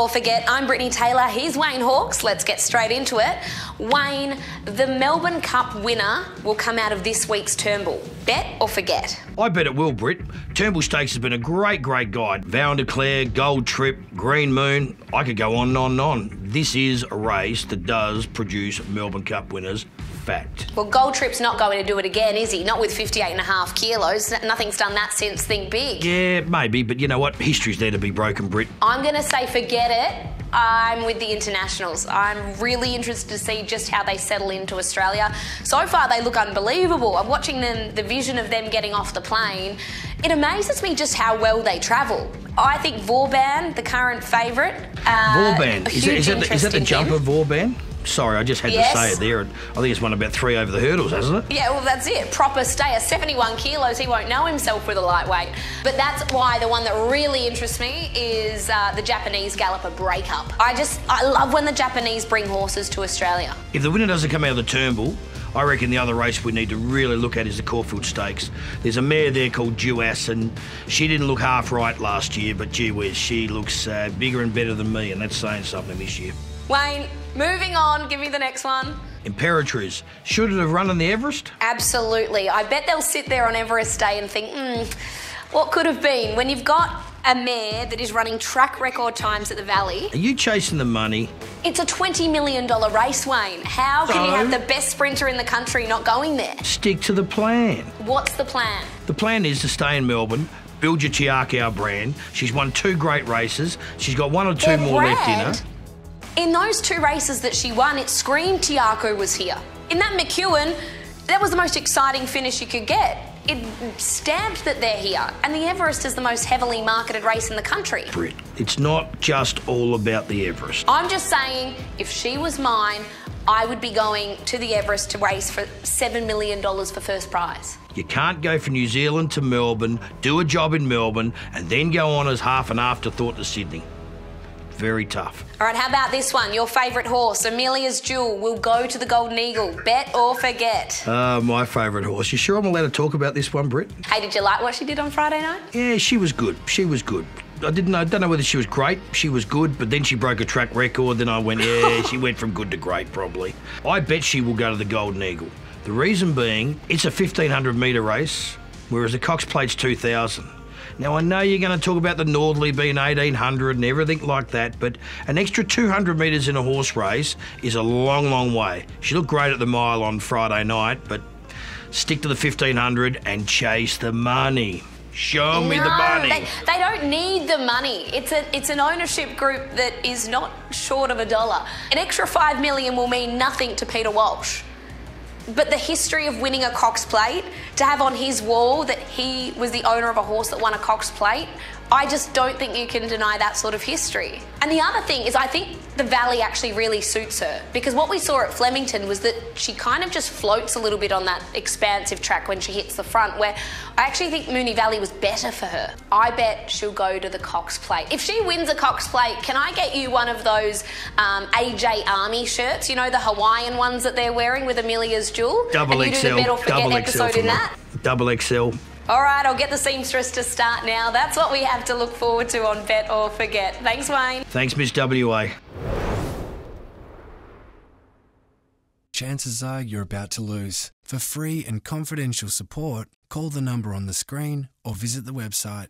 or Forget. I'm Brittany Taylor. Here's Wayne Hawkes. Let's get straight into it. Wayne, the Melbourne Cup winner will come out of this week's Turnbull. Bet or forget? I bet it will, Britt. Turnbull Stakes has been a great guide. Vow and Declare, Gold Trip, Green Moon. I could go on and on and on. This is a race that does produce Melbourne Cup winners. Fact. Well, Gold Trip's not going to do it again, is he? Not with 58.5 kilos. Nothing's done that since Think Big. Yeah, maybe, but you know what? History's there to be broken, Britt. I'm going to say forget it. I'm with the internationals. I'm really interested to see just how they settle into Australia. So far, they look unbelievable. I'm watching them, the vision of them getting off the plane. It amazes me just how well they travel. I think Vauban, the current favourite. Vauban? Is that the jumper Vauban? Sorry, I just had to say it there. I think it's won about 3 over the hurdles, hasn't it? Yeah, well, that's it. Proper stayer, 71 kilos. He won't know himself with a lightweight. But that's why the one that really interests me is the Japanese galloper Breakup. I love when the Japanese bring horses to Australia. If the winner doesn't come out of the Turnbull, I reckon the other race we need to really look at is the Caulfield Stakes. There's a mare there called Duas, and she didn't look half right last year, but gee whiz, she looks bigger and better than me, and that's saying something this year. Wayne, moving on, give me the next one. Imperatriz. Should it have run on the Everest? Absolutely. I bet they'll sit there on Everest Day and think, what could have been? When you've got a mare that is running track record times at the Valley. Are you chasing the money? It's a $20 million race, Wayne. How can you have the best sprinter in the country not going there? Stick to the plan. What's the plan? The plan is to stay in Melbourne, build your Tiakau brand. She's won 2 great races. She's got 1 or 2 more left in her. In those 2 races that she won, it screamed Tiakou was here. In that McEwen, that was the most exciting finish you could get. It stamped that they're here. And the Everest is the most heavily marketed race in the country. Britt, it's not just all about the Everest. I'm just saying, if she was mine, I would be going to the Everest to race for $7 million for first prize. You can't go from New Zealand to Melbourne, do a job in Melbourne, and then go on as half an afterthought to Sydney. Very tough. All right, how about this one? Your favourite horse, Amelia's Jewel, will go to the Golden Eagle. Bet or forget? My favourite horse. You sure I'm allowed to talk about this one, Britt? Hey, did you like what she did on Friday night? Yeah, she was good. She was good. I don't know whether she was great. She was good, but then she broke a track record. Then I went, yeah, she went from good to great, probably. I bet she will go to the Golden Eagle. The reason being, it's a 1,500 metre race, whereas the Cox Plate's 2,000. Now, I know you're going to talk about the Northerly being 1,800 and everything like that, but an extra 200 metres in a horse race is a long, long way. She looked great at the mile on Friday night, but stick to the 1,500 and chase the money. Show me the money. They don't need the money. It's an ownership group that is not short of $1. An extra $5 million will mean nothing to Peter Walsh. But the history of winning a Cox Plate, to have on his wall that he was the owner of a horse that won a Cox Plate, I just don't think you can deny that sort of history. And the other thing is I think the Valley actually really suits her, because what we saw at Flemington was that she kind of just floats a little bit on that expansive track when she hits the front, where I actually think Moonee Valley was better for her. I bet she'll go to the Cox Plate. If she wins a Cox Plate, can I get you one of those AJ Army shirts, you know, the Hawaiian ones that they're wearing with Amelia's Jewel? Double and you XL. do the Bet or Forget episode in that? Double XL. All right, I'll get the seamstress to start now. That's what we have to look forward to on Bet or Forget. Thanks, Wayne. Thanks, Miss WA. Chances are you're about to lose. For free and confidential support, call the number on the screen or visit the website